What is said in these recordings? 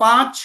5,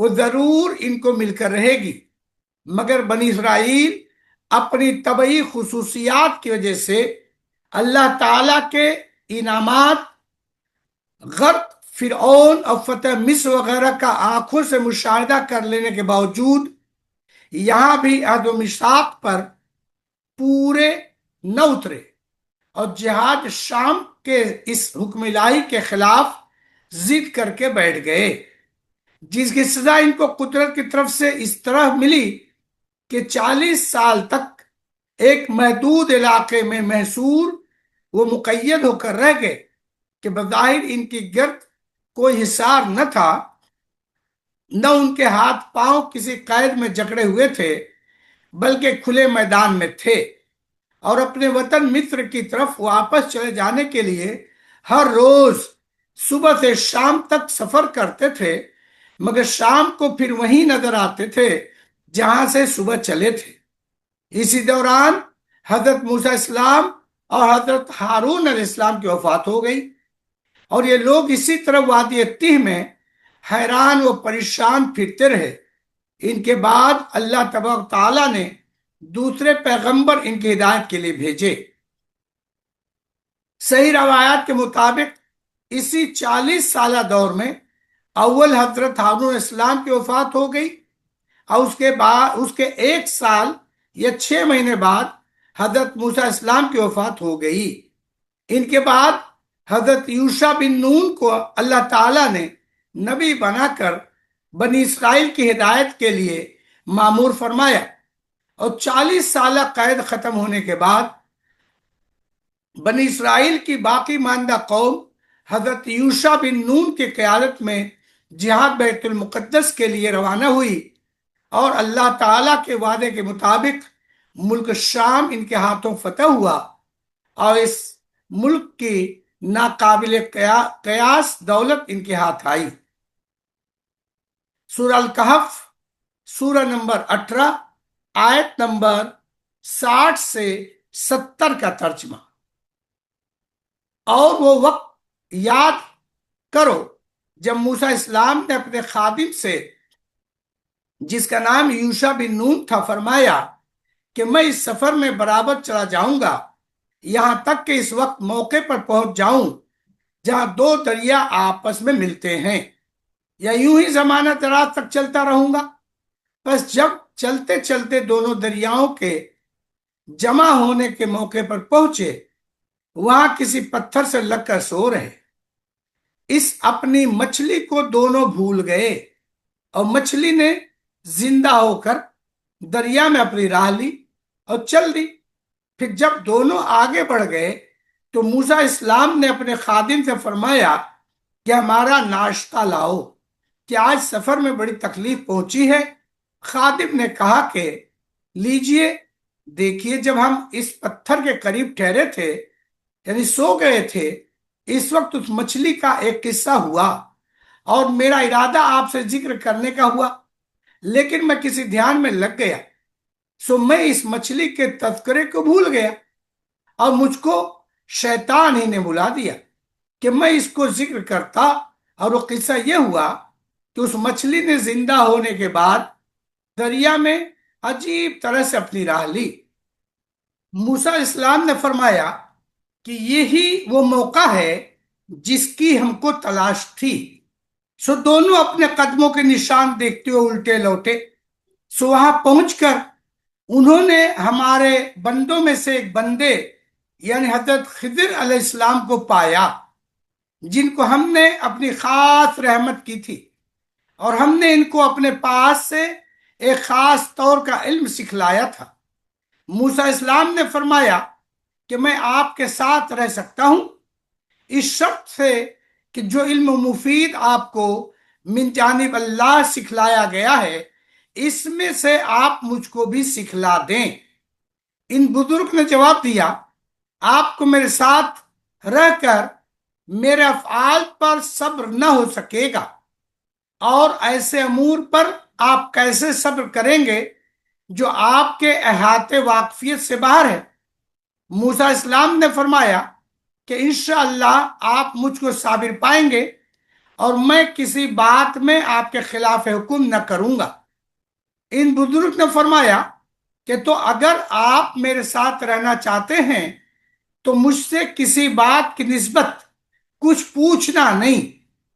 وہ ضرور ان کو مل کر رہے گی، مگر بنی اسرائیل اپنی طبعی خصوصیات کی وجہ سے اللہ تعالی کے انعامات، غرق فرعون اور فتح مصر وغیرہ کا آنکھوں سے مشاہدہ کر لینے کے باوجود یہاں بھی عہد و میثاق پر پورے نہ اترے اور جہاد شام کے اس حکم الہی کے خلاف ضد کر کے بیٹھ گئے، جس کی سزا ان کو قدرت کی طرف سے اس طرح ملی کہ 40 سال تک ایک محدود علاقے میں محصور وہ مقید ہو کر رہ گئے کہ بظاہر ان کی گرد کوئی حصار نہ تھا، نہ ان کے ہاتھ پاؤں کسی قید میں جکڑے ہوئے تھے، بلکہ کھلے میدان میں تھے، اور اپنے وطن مصر کی طرف واپس چلے جانے کے لیے ہر روز صبح سے شام تک سفر کرتے تھے، مگر شام کو پھر وہیں نظر آتے تھے جہاں سے صبح چلے تھے۔ اسی دوران حضرت موسیٰ السلام اور حضرت ہارون علیہ السلام کی وفات ہو گئی، اور یہ لوگ اسی طرح وادی تیہ میں حیران و پریشان پھرتے رہے۔ ان کے بعد اللہ تبارک تعالیٰ نے دوسرے پیغمبر ان کی ہدایت کے لیے بھیجے۔ صحیح روایات کے مطابق اسی 40 سالہ دور میں اول حضرت ہارون علیہ السلام کی وفات ہو گئی، اور اس کے 1 سال یا 6 مہینے بعد حضرت موسیٰ علیہ السلام کی وفات ہو گئی۔ ان کے بعد حضرت یوشع بن نون کو اللہ تعالیٰ نے نبی بنا کر بنی اسرائیل کی ہدایت کے لیے مامور فرمایا، اور 40 سالہ قید ختم ہونے کے بعد بنی اسرائیل کی باقی ماندہ قوم حضرت یوشع بن نون کی قیادت میں جہاد بیت المقدس کے لیے روانہ ہوئی، اور اللہ تعالیٰ کے وعدے کے مطابق ملک شام ان کے ہاتھوں فتح ہوا، اور اس ملک کی ناقابل قیاس دولت ان کے ہاتھ آئی۔ سورہ الکہف سورہ نمبر 18 آیت نمبر 60 سے 70 کا ترجمہ۔ اور وہ وقت یاد کرو جب موسیٰ السلام نے اپنے خادم سے، جس کا نام یوشع بن نون تھا، فرمایا کہ میں اس سفر میں برابر چلا جاؤں گا یہاں تک کہ اس وقت موقع پر پہنچ جاؤں جہاں 2 دریا آپس میں ملتے ہیں، یا یوں ہی زمانہ دراز تک چلتا رہوں گا۔ بس جب چلتے چلتے دونوں دریاؤں کے جمع ہونے کے موقع پر پہنچے، وہاں کسی پتھر سے لگ کر سو رہے۔ اس اپنی مچھلی کو دونوں بھول گئے، اور مچھلی نے زندہ ہو کر دریا میں اپنی راہ لی اور چل دی۔ پھر جب دونوں آگے بڑھ گئے تو موسیٰ السلام نے اپنے خادم سے فرمایا کہ ہمارا ناشتہ لاؤ، کہ آج سفر میں بڑی تکلیف پہنچی ہے۔ خادم نے کہا کہ لیجئے، دیکھیے جب ہم اس پتھر کے قریب ٹھہرے تھے، یعنی سو گئے تھے، اس وقت اس مچھلی کا ایک قصہ ہوا، اور میرا ارادہ آپ سے ذکر کرنے کا ہوا، لیکن میں کسی دھیان میں لگ گیا، سو میں اس مچھلی کے تذکرے کو بھول گیا، اور مجھ کو شیطان ہی نے بلا دیا کہ میں اس کو ذکر کرتا۔ اور وہ قصہ یہ ہوا کہ اس مچھلی نے زندہ ہونے کے بعد دریا میں عجیب طرح سے اپنی راہ لی۔ موسیٰ علیہ السلام نے فرمایا کہ یہی وہ موقع ہے جس کی ہم کو تلاش تھی۔ سو دونوں اپنے قدموں کے نشان دیکھتے ہوئے الٹے لوٹے۔ سو وہاں پہنچ کر انہوں نے ہمارے بندوں میں سے ایک بندے یعنی حضرت خضر علیہ السلام کو پایا، جن کو ہم نے اپنی خاص رحمت کی تھی، اور ہم نے ان کو اپنے پاس سے ایک خاص طور کا علم سکھلایا تھا۔ موسیٰ علیہ السلام نے فرمایا کہ میں آپ کے ساتھ رہ سکتا ہوں، اس شرط سے کہ جو علم مفید آپ کو من جانب اللہ سکھلایا گیا ہے، اس میں سے آپ مجھ کو بھی سکھلا دیں۔ ان بزرگ نے جواب دیا، آپ کو میرے ساتھ رہ کر میرے افعال پر صبر نہ ہو سکے گا، اور ایسے امور پر آپ کیسے صبر کریں گے جو آپ کے احاطے واقفیت سے باہر ہے۔ موسیٰ السلام نے فرمایا کہ انشاءاللہ آپ مجھ کو صابر پائیں گے، اور میں کسی بات میں آپ کے خلاف حکم نہ کروں گا۔ ان بزرگ نے فرمایا کہ تو اگر آپ میرے ساتھ رہنا چاہتے ہیں تو مجھ سے کسی بات کی نسبت کچھ پوچھنا نہیں،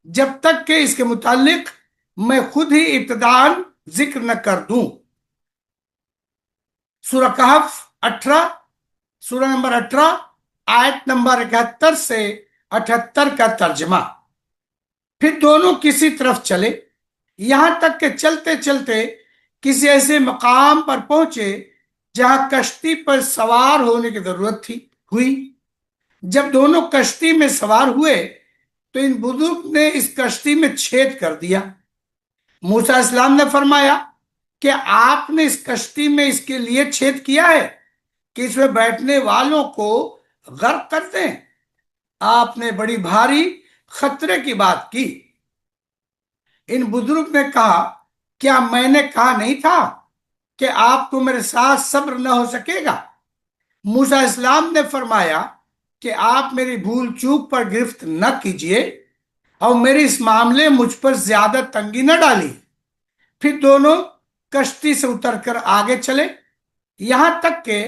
جب تک کہ اس کے متعلق میں خود ہی ابتداً ذکر نہ کر دوں۔ سورہ کہف 18، سورہ نمبر 18، آیت نمبر 71 سے 78 کا ترجمہ۔ پھر دونوں کسی طرف چلے، یہاں تک کہ چلتے چلتے کسی ایسے مقام پر پہنچے جہاں کشتی پر سوار ہونے کی ضرورت ہوئی۔ جب دونوں کشتی میں سوار ہوئے تو ان بزرگ نے اس کشتی میں چھید کر دیا۔ موسیٰ علیہ السلام نے فرمایا کہ آپ نے اس کشتی میں اس کے لیے چھید کیا ہے کہ اس میں بیٹھنے والوں کو غرق کر دیں؟ آپ نے بڑی بھاری خطرے کی بات کی۔ ان بزرگ نے کہا، کیا میں نے کہا نہیں تھا کہ آپ کو میرے ساتھ صبر نہ ہو سکے گا؟ موسیٰ علیہ السلام نے فرمایا کہ آپ میری بھول چوک پر گرفت نہ کیجیے اور میرے اس معاملے مجھ پر زیادہ تنگی نہ ڈالی۔ پھر دونوں کشتی سے اتر کر آگے چلے، یہاں تک کہ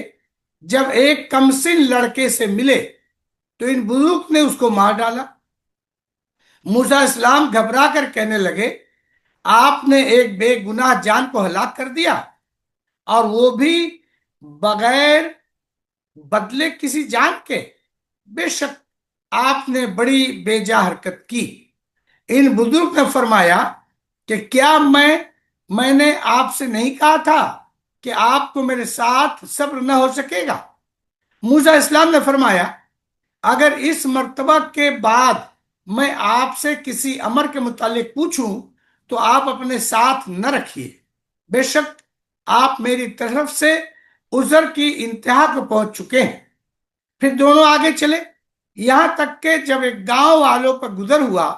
جب ایک کمسن لڑکے سے ملے تو ان بزرگ نے اس کو مار ڈالا۔ موسیٰ علیہ السلام گھبرا کر کہنے لگے، آپ نے ایک بے گناہ جان کو ہلاک کر دیا، اور وہ بھی بغیر بدلے کسی جان کے۔ بے شک آپ نے بڑی بے جا حرکت کی۔ ان بزرگ نے فرمایا کہ کیا میں نے آپ سے نہیں کہا تھا کہ آپ کو میرے ساتھ صبر نہ ہو سکے گا؟ موسیٰ علیہ السلام نے فرمایا، اگر اس مرتبہ کے بعد میں آپ سے کسی امر کے متعلق پوچھوں تو آپ اپنے ساتھ نہ رکھیے، بے شک آپ میری طرف سے عذر کی انتہا کو پہنچ چکے ہیں۔ پھر دونوں آگے چلے، یہاں تک کہ جب ایک گاؤں والوں پر گزر ہوا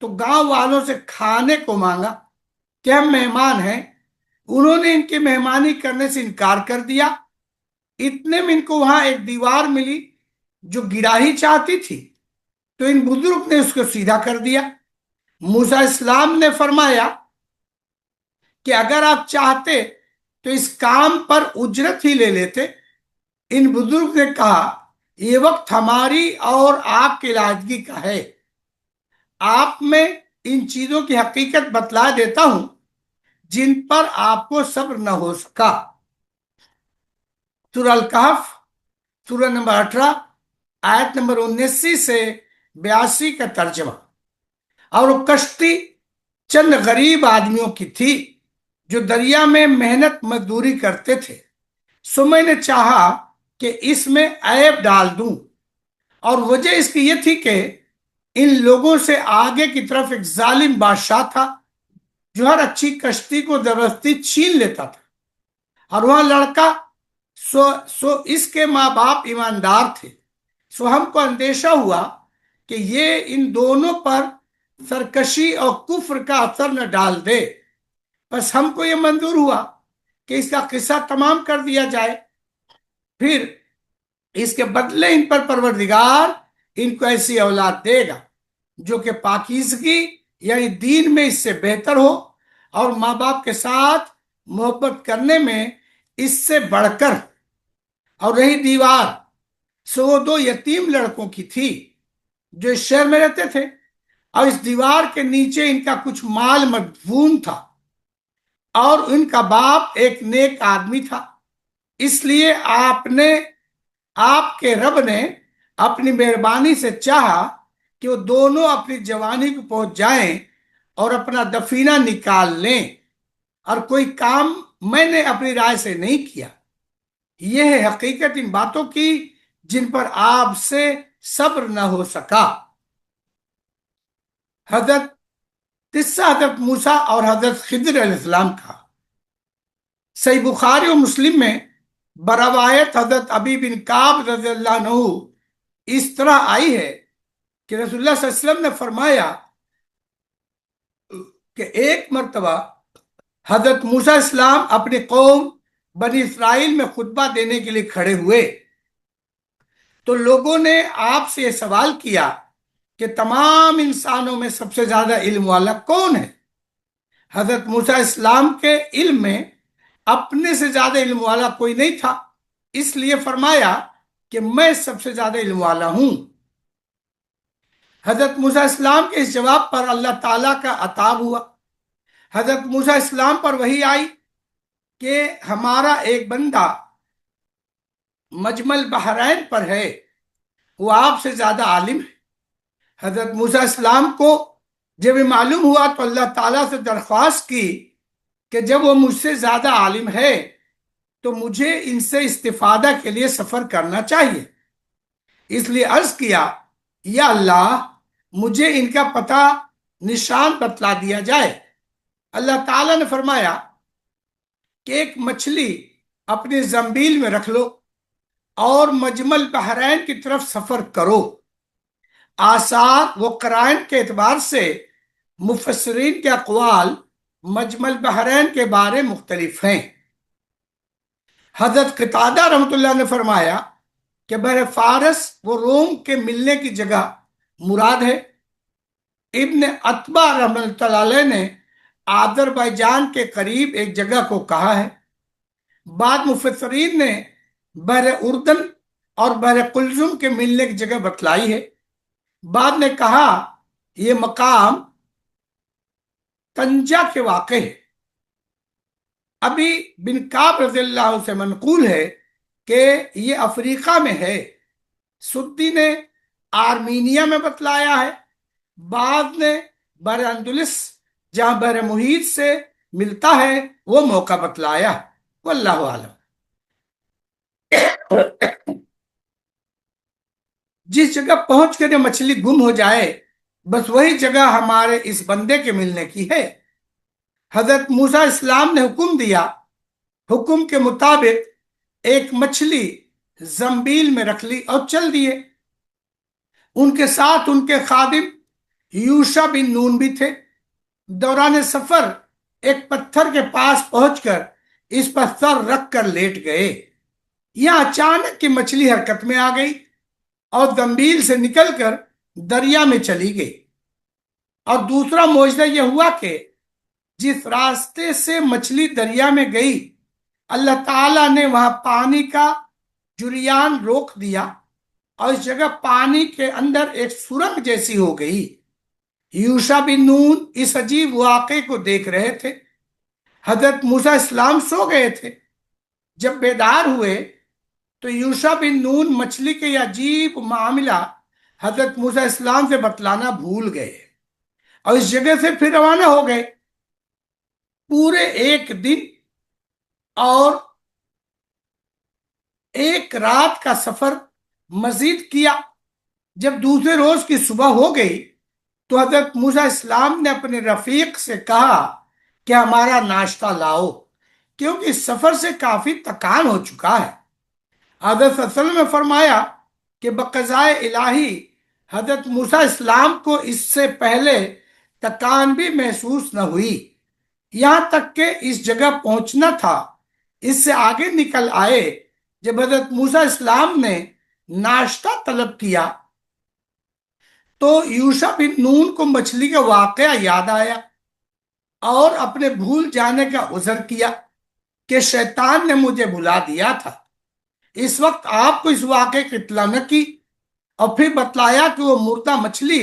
تو گاؤں والوں سے کھانے کو مانگا کہ ہم مہمان ہیں۔ انہوں نے ان کی مہمانی کرنے سے انکار کر دیا۔ اتنے میں ان کو وہاں ایک دیوار ملی جو گرا ہی چاہتی تھی، تو ان بزرگ نے اس کو سیدھا کر دیا۔ موسیٰ علیہ السلام نے فرمایا کہ اگر آپ چاہتے تو اس کام پر اجرت ہی لے لیتے۔ ان بزرگ نے کہا، یہ وقت ہماری اور آپ کی علیحدگی کا ہے۔ آپ میں ان چیزوں کی حقیقت بتلا دیتا ہوں جن پر آپ کو صبر نہ ہو سکا۔ سورہ الکہف، سورہ نمبر 18، آیت نمبر 79 سے 82 کا ترجمہ۔ اور وہ کشتی چند غریب آدمیوں کی تھی جو دریا میں محنت مزدوری کرتے تھے، سو میں نے چاہا کہ اس میں عیب ڈال دوں، اور وجہ اس کی یہ تھی کہ ان لوگوں سے آگے کی طرف ایک ظالم بادشاہ تھا جو ہر اچھی کشتی کو زبردستی چھین لیتا تھا، اور وہاں لڑکا سو اس کے ماں باپ ایماندار تھے، سو ہم کو اندیشہ ہوا کہ یہ ان دونوں پر سرکشی اور کفر کا اثر نہ ڈال دے، بس ہم کو یہ منظور ہوا کہ اس کا قصہ تمام کر دیا جائے، پھر اس کے بدلے ان پر پروردگار ان کو ایسی اولاد دے گا جو کہ پاکیزگی یعنی دین میں اس سے بہتر ہو اور ماں باپ کے ساتھ محبت کرنے میں اس سے بڑھ کر۔ اور رہی دیوار، سو وہ دو یتیم لڑکوں کی تھی جو اس شہر میں رہتے تھے، اور اس دیوار کے نیچے ان کا کچھ مال مدفون تھا، اور ان کا باپ ایک نیک آدمی تھا، اس لیے آپ کے رب نے اپنی مہربانی سے چاہا کہ وہ دونوں اپنی جوانی کو پہنچ جائیں اور اپنا دفینہ نکال لیں، اور کوئی کام میں نے اپنی رائے سے نہیں کیا۔ یہ ہے حقیقت ان باتوں کی جن پر آپ سے صبر نہ ہو سکا۔ قصہ حضرت موسیٰ اور حضرت خضر علیہ السلام کا صحیح بخاری و مسلم میں بروایت حضرت ابی بن کعب رضی اللہ عنہ اس طرح آئی ہے کہ رسول اللہ صلی اللہ علیہ وسلم نے فرمایا کہ ایک مرتبہ حضرت موسیٰ علیہ السلام اپنی قوم بنی اسرائیل میں خطبہ دینے کے لیے کھڑے ہوئے، تو لوگوں نے آپ سے یہ سوال کیا کہ تمام انسانوں میں سب سے زیادہ علم والا کون ہے؟ حضرت موسیٰ السلام کے علم میں اپنے سے زیادہ علم والا کوئی نہیں تھا، اس لیے فرمایا کہ میں سب سے زیادہ علم والا ہوں۔ حضرت موسیٰ السلام کے اس جواب پر اللہ تعالیٰ کا عتاب ہوا۔ حضرت موسیٰ السلام پر وحی آئی کہ ہمارا ایک بندہ مجمل بحرین پر ہے، وہ آپ سے زیادہ عالم ہے۔ حضرت موسیٰ السلام کو جب یہ معلوم ہوا تو اللہ تعالیٰ سے درخواست کی کہ جب وہ مجھ سے زیادہ عالم ہے تو مجھے ان سے استفادہ کے لیے سفر کرنا چاہیے۔ اس لیے عرض کیا، یا اللہ مجھے ان کا پتہ نشان بتلا دیا جائے۔ اللہ تعالیٰ نے فرمایا کہ ایک مچھلی اپنے زنبیل میں رکھ لو اور مجمل بحرین کی طرف سفر کرو۔ آثار و قرائن کے اعتبار سے مفسرین کے اقوال مجمل بحرین کے بارے مختلف ہیں۔ حضرت قتادہ رحمۃ اللہ نے فرمایا کہ بحر فارس و روم کے ملنے کی جگہ مراد ہے۔ ابن عتبہ رحمۃ اللہ علیہ نے آذربائیجان کے قریب ایک جگہ کو کہا ہے۔ بعض مفسرین نے بحر اردن اور بحر قلزم کے ملنے کی جگہ بتلائی ہے۔ بعد نے کہا یہ مقام طنجہ کے واقع ہے۔ ابھی بن کعب رضی اللہ عنہ سے منقول ہے کہ یہ افریقہ میں ہے۔ سدی نے آرمینیا میں بتلایا ہے، بعد نے بحر اندلس جہاں بحر محیط سے ملتا ہے وہ موقع بتلایا ہے۔ واللہ عالم۔ جس جگہ پہنچ کر یہ مچھلی گم ہو جائے بس وہی جگہ ہمارے اس بندے کے ملنے کی ہے۔ حضرت موسیٰ السلام نے حکم دیا، حکم کے مطابق ایک مچھلی زنبیل میں رکھ لی اور چل دیے۔ ان کے ساتھ ان کے خادم یوشع بن نون بھی تھے۔ دوران سفر ایک پتھر کے پاس پہنچ کر اس پر سر رکھ کر لیٹ گئے۔ یہاں اچانک کی مچھلی حرکت میں آ گئی اور زنبیل سے نکل کر دریا میں چلی گئی۔ اور دوسرا معجزہ یہ ہوا کہ جس راستے سے مچھلی دریا میں گئی اللہ تعالیٰ نے وہاں پانی کا جریان روک دیا اور اس جگہ پانی کے اندر ایک سرنگ جیسی ہو گئی۔ یوشع بن نون اس عجیب واقعے کو دیکھ رہے تھے۔ حضرت موسیٰ السلام سو گئے تھے۔ جب بیدار ہوئے تو یوشع بن نون مچھلی کے یہ عجیب معاملہ حضرت موسیٰ السلام سے بتلانا بھول گئے اور اس جگہ سے پھر روانہ ہو گئے۔ پورے ایک دن اور ایک رات کا سفر مزید کیا۔ جب دوسرے روز کی صبح ہو گئی تو حضرت موسیٰ السلام نے اپنے رفیق سے کہا کہ ہمارا ناشتہ لاؤ، کیونکہ اس سفر سے کافی تکان ہو چکا ہے۔ حضرت صلی اللہ علیہ وسلم نے فرمایا کہ بقضائے الہی حضرت موسیٰ السلام کو اس سے پہلے تکان بھی محسوس نہ ہوئی، یہاں تک کہ اس جگہ پہنچنا تھا۔ اس سے آگے نکل آئے۔ جب حضرت موسیٰ السلام نے ناشتہ طلب کیا تو یوشع بن نون کو مچھلی کا واقعہ یاد آیا اور اپنے بھول جانے کا عذر کیا کہ شیطان نے مجھے بھلا دیا تھا۔ اس وقت آپ کو اس واقعے کی اطلاع نہ کی اور پھر بتلایا کہ وہ مردہ مچھلی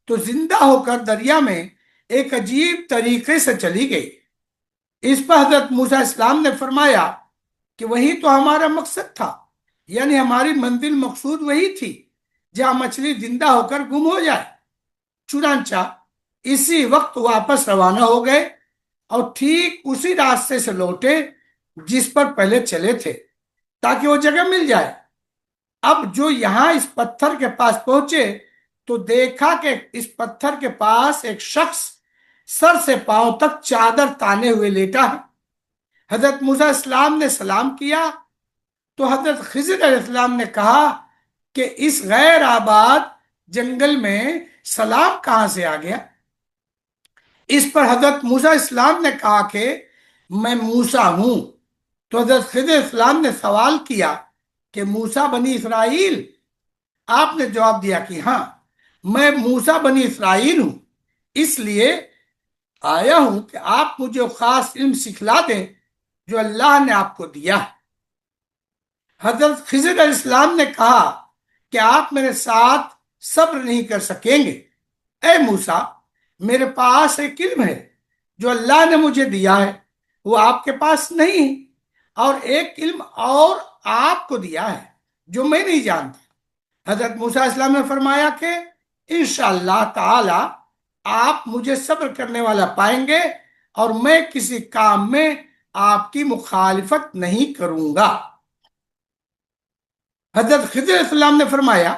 تو زندہ ہو کر دریا میں ایک عجیب طریقے سے چلی گئی۔ اس پر حضرت موسیٰ السلام نے فرمایا کہ وہی تو ہمارا مقصد تھا، یعنی ہماری منزل مقصود وہی تھی جہاں مچھلی زندہ ہو کر گم ہو جائے۔ چنانچہ اسی وقت واپس روانہ ہو گئے اور ٹھیک اسی راستے سے لوٹے جس پر پہلے چلے تھے تاکہ وہ جگہ مل جائے۔ اب جو یہاں اس پتھر کے پاس پہنچے تو دیکھا کہ اس پتھر کے پاس ایک شخص سر سے پاؤں تک چادر تانے ہوئے لیٹا ہے۔ حضرت موسیٰ السلام نے سلام کیا تو حضرت خضر علیہ السلام نے کہا کہ اس غیر آباد جنگل میں سلام کہاں سے آ گیا؟ اس پر حضرت موسیٰ السلام نے کہا کہ میں موسیٰ ہوں۔ تو حضرت خضر علیہ السلام نے سوال کیا کہ موسیٰ بنی اسرائیل؟ آپ نے جواب دیا کہ ہاں۔ میں موسیٰ بنی اسرائیل ہوں، اس لیے آیا ہوں کہ آپ مجھے خاص علم سکھلا دیں جو اللہ نے آپ کو دیا ہے۔ حضرت خضر علیہ السلام نے کہا کہ آپ میرے ساتھ صبر نہیں کر سکیں گے۔ اے موسیٰ، میرے پاس ایک علم ہے جو اللہ نے مجھے دیا ہے، وہ آپ کے پاس نہیں ہے، اور ایک علم اور آپ کو دیا ہے جو میں نہیں جانتا۔ حضرت موسیٰ علیہ السلام نے فرمایا کہ انشاءاللہ تعالی آپ مجھے صبر کرنے والا پائیں گے، اور میں کسی کام میں آپ کی مخالفت نہیں کروں گا۔ حضرت خضر علیہ السلام نے فرمایا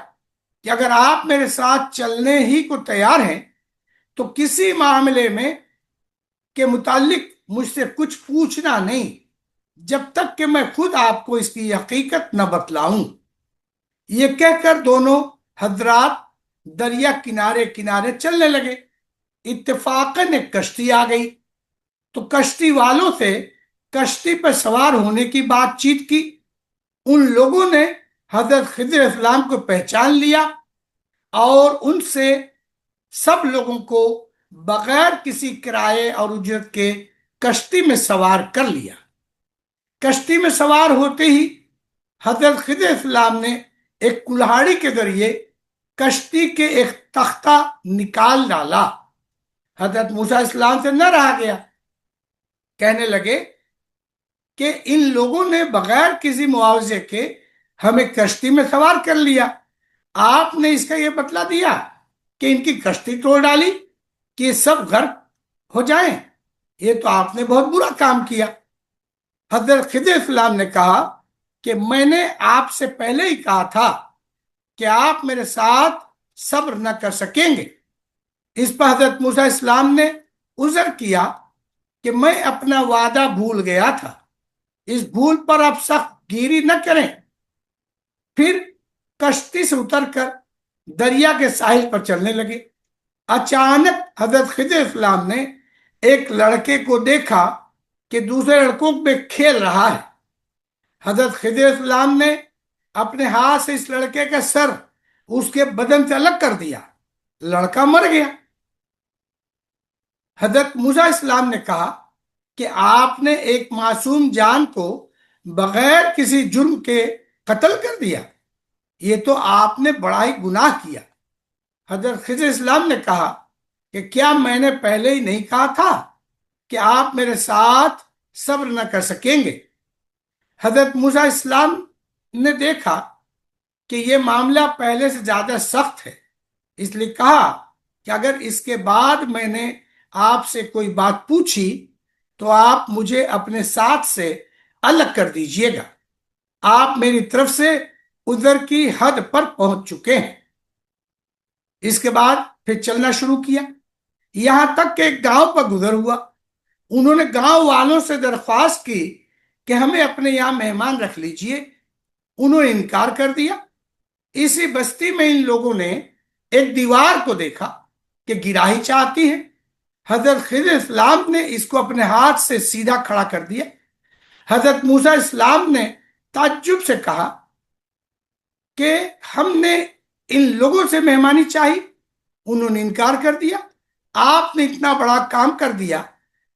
کہ اگر آپ میرے ساتھ چلنے ہی کو تیار ہیں تو کسی معاملے میں کے متعلق مجھ سے کچھ پوچھنا نہیں جب تک کہ میں خود آپ کو اس کی حقیقت نہ بتلاؤں۔ یہ کہہ کر دونوں حضرات دریا کنارے کنارے چلنے لگے۔ اتفاقاً ایک کشتی آ گئی تو کشتی والوں سے کشتی پر سوار ہونے کی بات چیت کی۔ ان لوگوں نے حضرت خضر علیہ السلام کو پہچان لیا اور ان سے سب لوگوں کو بغیر کسی کرائے اور اجرت کے کشتی میں سوار کر لیا۔ کشتی میں سوار ہوتے ہی حضرت خضر علیہ السلام نے ایک کلہاڑی کے ذریعے کشتی کے ایک تختہ نکال ڈالا۔ حضرت موسیٰ علیہ السلام سے نہ رہا گیا، کہنے لگے کہ ان لوگوں نے بغیر کسی معاوضے کے ہمیں کشتی میں سوار کر لیا، آپ نے اس کا یہ بتلا دیا کہ ان کی کشتی توڑ ڈالی کہ یہ سب غرق ہو جائیں، یہ تو آپ نے بہت برا کام کیا۔ حضرت خضر علیہ السلام نے کہا کہ میں نے آپ سے پہلے ہی کہا تھا کہ آپ میرے ساتھ صبر نہ کر سکیں گے۔ اس پر حضرت موسیٰ علیہ السلام نے عذر کیا کہ میں اپنا وعدہ بھول گیا تھا، اس بھول پر آپ سخت گیری نہ کریں۔ پھر کشتی سے اتر کر دریا کے ساحل پر چلنے لگے۔ اچانک حضرت خضر علیہ السلام نے ایک لڑکے کو دیکھا کہ دوسرے لڑکوں میں کھیل رہا ہے۔ حضرت خضر علیہ السلام نے اپنے ہاتھ سے اس لڑکے کا سر اس کے بدن سے الگ کر دیا، لڑکا مر گیا۔ حضرت موسیٰ علیہ السلام نے کہا کہ آپ نے ایک معصوم جان کو بغیر کسی جرم کے قتل کر دیا، یہ تو آپ نے بڑا ہی گناہ کیا۔ حضرت خضر علیہ السلام نے کہا کہ کیا میں نے پہلے ہی نہیں کہا تھا کہ آپ میرے ساتھ صبر نہ کر سکیں گے؟ حضرت موسیٰ علیہ السلام نے دیکھا کہ یہ معاملہ پہلے سے زیادہ سخت ہے، اس لیے کہا کہ اگر اس کے بعد میں نے آپ سے کوئی بات پوچھی تو آپ مجھے اپنے ساتھ سے الگ کر دیجئے گا، آپ میری طرف سے عذر کی حد پر پہنچ چکے ہیں۔ اس کے بعد پھر چلنا شروع کیا، یہاں تک کہ ایک گاؤں پر گزر ہوا۔ انہوں نے گاؤں والوں سے درخواست کی کہ ہمیں اپنے یہاں مہمان رکھ لیجئے، انہوں نے انکار کر دیا۔ اسی بستی میں ان لوگوں نے ایک دیوار کو دیکھا کہ گراہی چاہتی ہے۔ حضرت خضر علیہ السلام نے اس کو اپنے ہاتھ سے سیدھا کھڑا کر دیا۔ حضرت موسیٰ علیہ السلام نے تعجب سے کہا کہ ہم نے ان لوگوں سے مہمانی چاہی، انہوں نے انکار کر دیا۔ آپ نے اتنا بڑا کام کر دیا،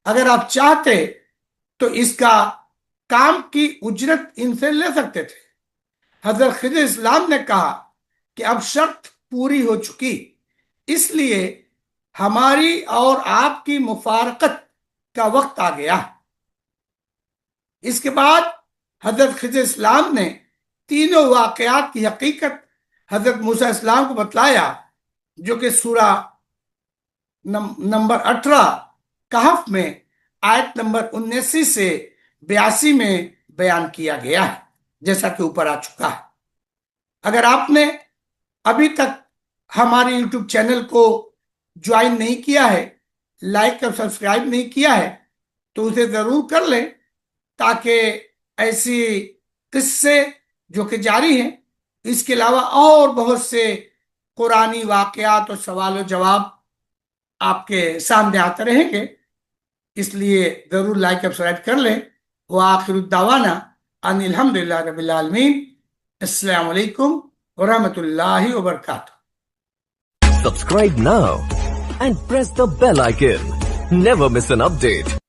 اگر آپ چاہتے تو اس کا کام کی اجرت ان سے لے سکتے تھے۔ حضرت خضر علیہ السلام نے کہا کہ اب شرط پوری ہو چکی، اس لیے ہماری اور آپ کی مفارقت کا وقت آ گیا۔ اس کے بعد حضرت خضر علیہ السلام نے تینوں واقعات کی حقیقت حضرت موسیٰ علیہ السلام کو بتلایا، جو کہ سورہ نمبر 18 کہف میں آیت نمبر 79 سے 82 میں بیان کیا گیا ہے، جیسا کہ اوپر آ چکا ہے۔ اگر آپ نے ابھی تک ہمارے یوٹیوب چینل کو جوائن نہیں کیا ہے، لائک اور سبسکرائب نہیں کیا ہے، تو اسے ضرور کر لیں، تاکہ ایسی قصے جو کہ جاری ہیں، اس کے علاوہ اور بہت سے قرآنی واقعات اور سوال و جواب آپ کے سامنے آتے رہیں گے، اس لیے ضرور لائک اور سبسکرائب کر لیں۔ وآخر الدعوانا ان الحمدللہ رب العالمین۔ السلام علیکم ورحمۃ اللہ وبرکاتہ۔ Subscribe now and press the bell icon. Never miss an update.